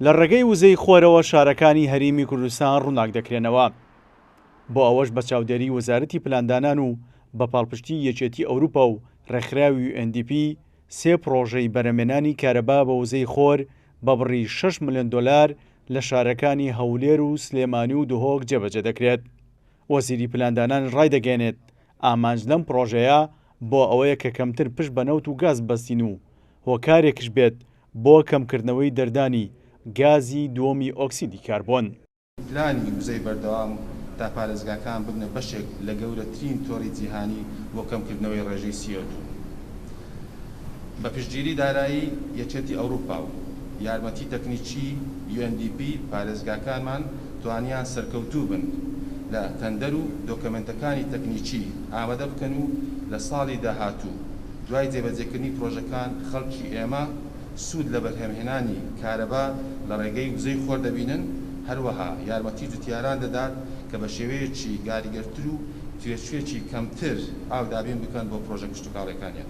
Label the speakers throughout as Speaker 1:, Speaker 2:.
Speaker 1: لە ڕێگەی وزەی خۆرەوە شارەکانی هەرێمی کوردستان ڕووناک دەکرێنەوە. بۆ ئەوەش بە چاودێری وەزارەتی پلاندانان و بە پاڵپشتی یەکێتی ئەوروپا و ڕێکخراوی UNDP 3 پرۆژەی بەرهەمهێنانی کارەبا بە وزەی خۆر بە بڕی 6 ملیۆن دۆلار لە شارەکانی هەولێر و سلێمانی و دهۆک جێبەجێ دەکرێت. وەزیری پلاندانان ڕایدەگەێنێت ئامانج لەم پرۆژەیە بۆ ئەوەیە کە کەمتر پشت بە نەوت و گاز بەستین و هۆکارێکش بێت بۆ کەمکردنەوەی دەردانی گازی دووەمی ئۆکسیدی کاربۆن.
Speaker 2: پلانی وزەی بەردەوام تا پارێزگاکان ببنە بەشێک لە گەورەترین تۆڕی جیهانی بۆ کەمکردنەوەی ڕێژەی CO2 بە پشتگیری دارایی یەکێتی ئەوروپا و یارمەتی تەکنیکی UNDP پارێزگاکانمان توانیان سەرکەوتوو بن لە تەندەر و دۆکمنتەکانی تەکنیکی ئامادە بکەن و لە ساڵی داهاتوو دوای جێبەجێکردنی پرۆژەکان خەڵکی ئێمە سوود لە بەرهەمهێنانی کارەبا لە ڕێگەی وزەی خۆر دەبینن، هەروەها یارمەتی جوتیاران دەدات کە بە شێوەیەکی گاریگەرتر و توێژوێکی کەمتر ئاودابین بکەن بۆ پرۆژە کشتتوکاڵەکانیان.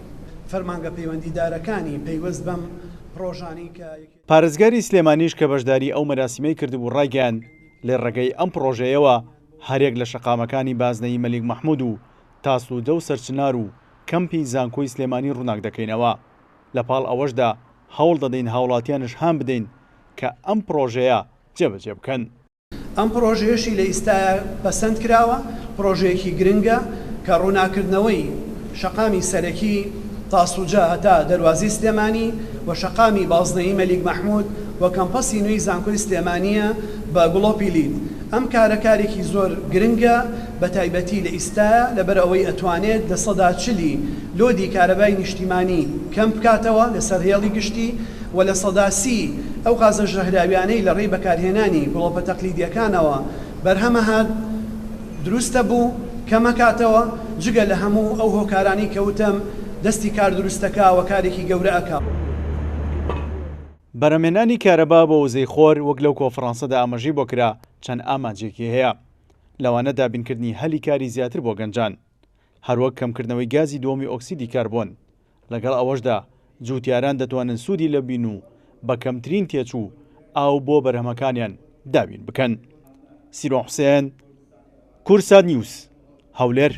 Speaker 3: فەرمانگە پەیوەندیدارەکانی پەیوەست بەم پرۆژانی کە
Speaker 1: پارێزگاری سلێمانیش کە بەشداری ئەو مەراسیمەی کردبوو ڕایگەیاند لێ ڕێگەی ئەم پرۆژەیەوە هەرێک لە شەقامەکانی بازنەی مەلیک مەحموود و تاسوودە و سەرچنار و کەمپی زانکۆی سلێمانی ڕووناک دەکەینەوە. لە پاڵ ئەوەشدا هەوڵ دەدەین هاوڵاتیانش هام بدەین کە ئەم پرۆژەیە جێبەجێ بکەن.
Speaker 3: ئەم پرۆژەیەشی لە ئیستاە پەسەند کراوە، پرۆژەیەکی گرنگە کە ڕووناکردنەوەی شەقامی سەرەکی تاسوجا هەتا دەروازی سلێمانی و شەقامی بازنەی مەلیک مەحموود و کەمپەسی نوێی زانکۆی سلێمانیە بە گوڵۆپی لید. ئەم کارێکی زۆر گرنگە بە تایبەتی لە ئیستاە لەبەر ئەوەی ئەتوانێت لە 40 لۆدی کارەبای نیشتیمانی کەم بکاتەوە لەسەر هێڵی گشتی و لە 30 ئەو غازە ژەهراویانەی لە ڕێی بەکارهێنانی گوڵۆپە تەقلیدیەکانەوە بەرهەمە هات دروستە بوو کەمەکاتەوە جگە لە هەموو ئەو هۆکارانی کەوتم دەستی کار دروستەکە و کارێکی گەورە ئەکا.
Speaker 1: بەرهەمهێنانی کارەبا بە وزەی خۆر وەک لەو کۆفرانسەدا ئاماژەی بۆ کرا چەند ئامانجێکی هەیە، لەوانە دابینکردنی هەلی کاری زیاتر بۆ گەنجان، هەروەک کەمکردنەوەی گازی دووەمی ئۆکسیدی کاربۆن. لەگەڵ ئەوەشدا جوتیاران دەتوانن سوودی لە بین و بە کەمترین تێچوو ئاو بۆ بەرهەمەکانیان دابین بکەن. سیرۆ حوسێن، کورسات نیوز، هەولێر.